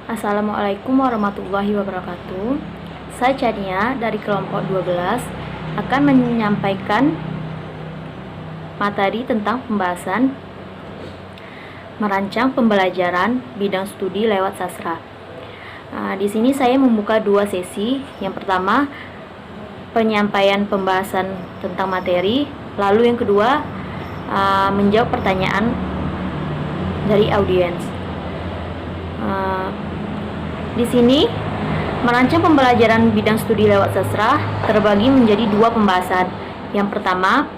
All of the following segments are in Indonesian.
Assalamualaikum warahmatullahi wabarakatuh. Saya Chania dari kelompok 12 akan menyampaikan materi tentang pembahasan merancang pembelajaran bidang studi lewat sastra. Di sini saya membuka dua sesi. Yang pertama, penyampaian pembahasan tentang materi, lalu yang kedua, menjawab pertanyaan dari audiens. Di sini, merancang pembelajaran bidang studi lewat sastra terbagi menjadi dua pembahasan. Yang pertama,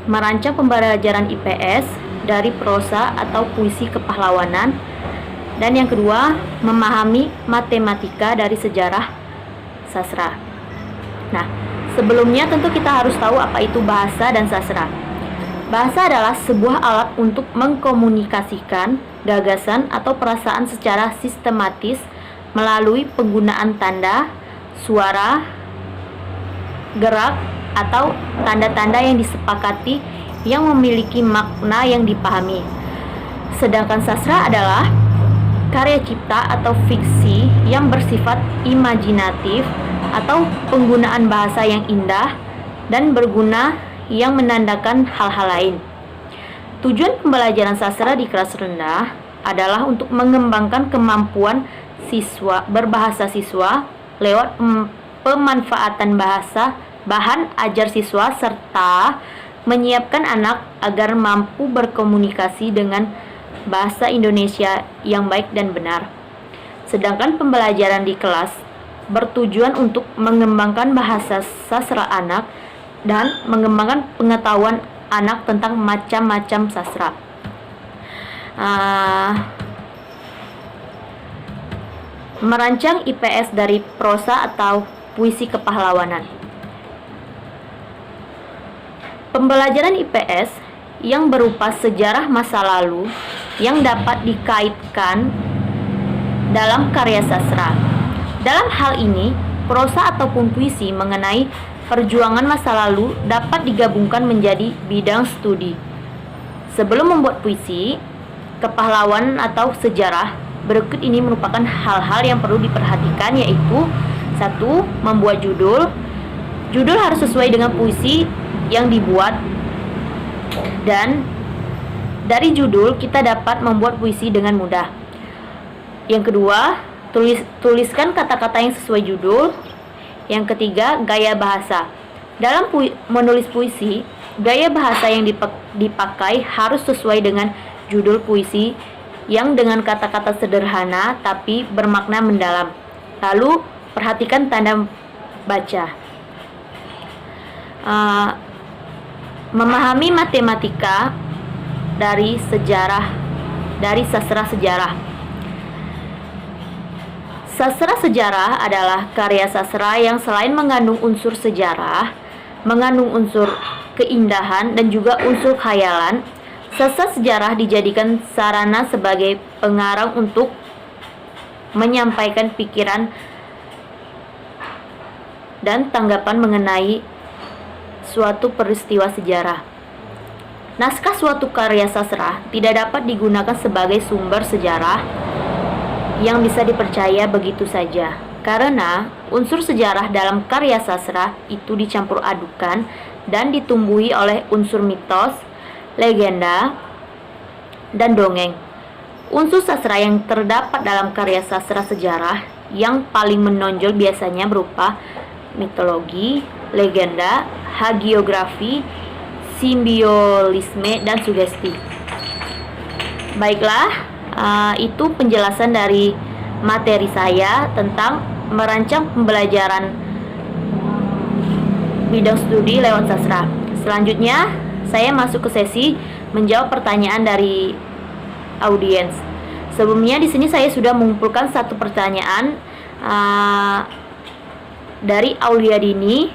merancang pembelajaran IPS dari prosa atau puisi kepahlawanan. Dan yang kedua, memahami matematika dari sejarah sastra. Nah, sebelumnya tentu kita harus tahu apa itu bahasa dan sastra. Bahasa adalah sebuah alat untuk mengkomunikasikan gagasan atau perasaan secara sistematis melalui penggunaan tanda, suara, gerak, atau tanda-tanda yang disepakati yang memiliki makna yang dipahami. Sedangkan sastra adalah karya cipta atau fiksi yang bersifat imajinatif atau penggunaan bahasa yang indah dan berguna yang menandakan hal-hal lain. Tujuan pembelajaran sastra di kelas rendah adalah untuk mengembangkan kemampuan berbahasa siswa lewat pemanfaatan bahasa bahan ajar siswa serta menyiapkan anak agar mampu berkomunikasi dengan bahasa Indonesia yang baik dan benar. Sedangkan pembelajaran di kelas bertujuan untuk mengembangkan bahasa sastra anak dan mengembangkan pengetahuan anak tentang macam-macam sastra. Merancang IPS dari prosa atau puisi kepahlawanan. Pembelajaran IPS yang berupa sejarah masa lalu yang dapat dikaitkan dalam karya sastra. Dalam hal ini, prosa ataupun puisi mengenai perjuangan masa lalu dapat digabungkan menjadi bidang studi. Sebelum membuat puisi kepahlawanan atau sejarah, berikut ini merupakan hal-hal yang perlu diperhatikan, yaitu 1. Membuat judul. Judul harus sesuai dengan puisi yang dibuat, dan dari judul kita dapat membuat puisi dengan mudah. Yang kedua, tuliskan kata-kata yang sesuai judul. Yang ketiga, gaya bahasa. Dalam menulis puisi, gaya bahasa yang dipakai harus sesuai dengan judul puisi yang dengan kata-kata sederhana tapi bermakna mendalam. Lalu, perhatikan tanda baca. Memahami matematika dari sastra sejarah. Sastra sejarah adalah karya sastra yang selain mengandung unsur sejarah, mengandung unsur keindahan dan juga unsur khayalan. Sastra sejarah dijadikan sarana sebagai pengarang untuk menyampaikan pikiran dan tanggapan mengenai suatu peristiwa sejarah. Naskah suatu karya sastra tidak dapat digunakan sebagai sumber sejarah yang bisa dipercaya begitu saja, karena unsur sejarah dalam karya sastra itu dicampur adukan dan ditumbuhi oleh unsur mitos, legenda, dan dongeng. Unsur sastra yang terdapat dalam karya sastra sejarah yang paling menonjol biasanya berupa mitologi, legenda, hagiografi, simbiolisme, dan sugesti. Baiklah, itu penjelasan dari materi saya tentang merancang pembelajaran bidang studi lewat sastra. Selanjutnya, saya masuk ke sesi menjawab pertanyaan dari audiens. Sebelumnya di sini saya sudah mengumpulkan satu pertanyaan dari Auliadini,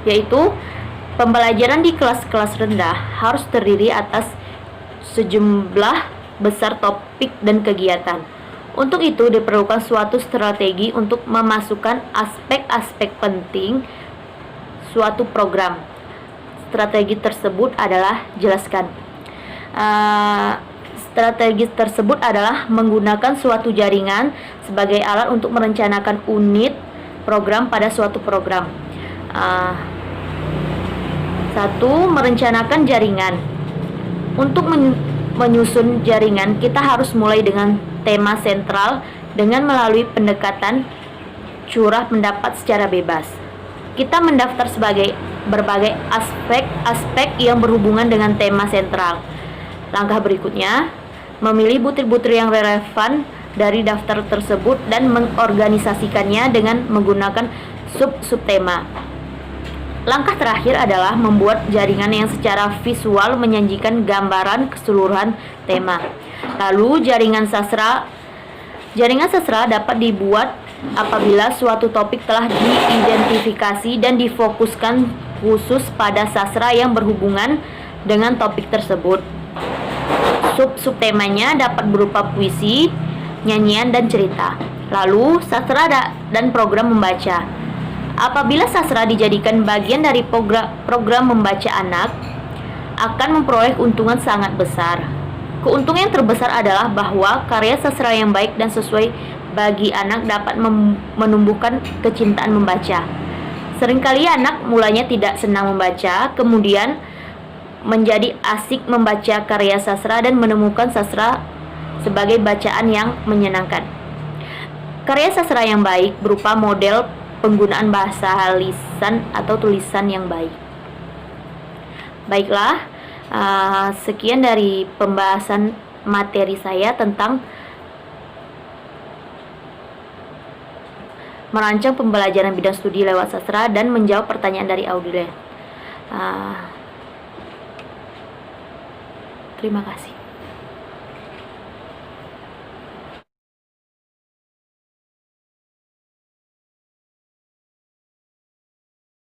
yaitu pembelajaran di kelas-kelas rendah harus terdiri atas sejumlah besar topik dan kegiatan. Untuk itu diperlukan suatu strategi untuk memasukkan aspek-aspek penting suatu program. Strategi tersebut adalah jelaskan. Strategi tersebut adalah menggunakan suatu jaringan sebagai alat untuk merencanakan unit program pada suatu program. Satu, merencanakan jaringan. Untuk menyusun jaringan, kita harus mulai dengan tema sentral dengan melalui pendekatan curah pendapat secara bebas. Kita mendaftar sebagai berbagai aspek yang berhubungan dengan tema sentral. Langkah berikutnya, memilih butir-butir yang relevan dari daftar tersebut dan mengorganisasikannya dengan menggunakan sub-subtema. Langkah terakhir adalah membuat jaringan yang secara visual menyajikan gambaran keseluruhan tema. Lalu jaringan sastra dapat dibuat apabila suatu topik telah diidentifikasi dan difokuskan khusus pada sastra yang berhubungan dengan topik tersebut. Sub-subtemanya dapat berupa puisi, nyanyian, dan cerita. Lalu, sastra dan program membaca. Apabila sastra dijadikan bagian dari program membaca anak, akan memperoleh keuntungan sangat besar. Keuntungan yang terbesar adalah bahwa karya sastra yang baik dan sesuai bagi anak dapat menumbuhkan kecintaan membaca. Seringkali anak mulanya tidak senang membaca, kemudian menjadi asik membaca karya sastra dan menemukan sastra sebagai bacaan yang menyenangkan. Karya sastra yang baik berupa model penggunaan bahasa lisan atau tulisan yang baik. Baiklah, sekian dari pembahasan materi saya tentang merancang pembelajaran bidang studi lewat sastra dan menjawab pertanyaan dari audiens. Terima kasih.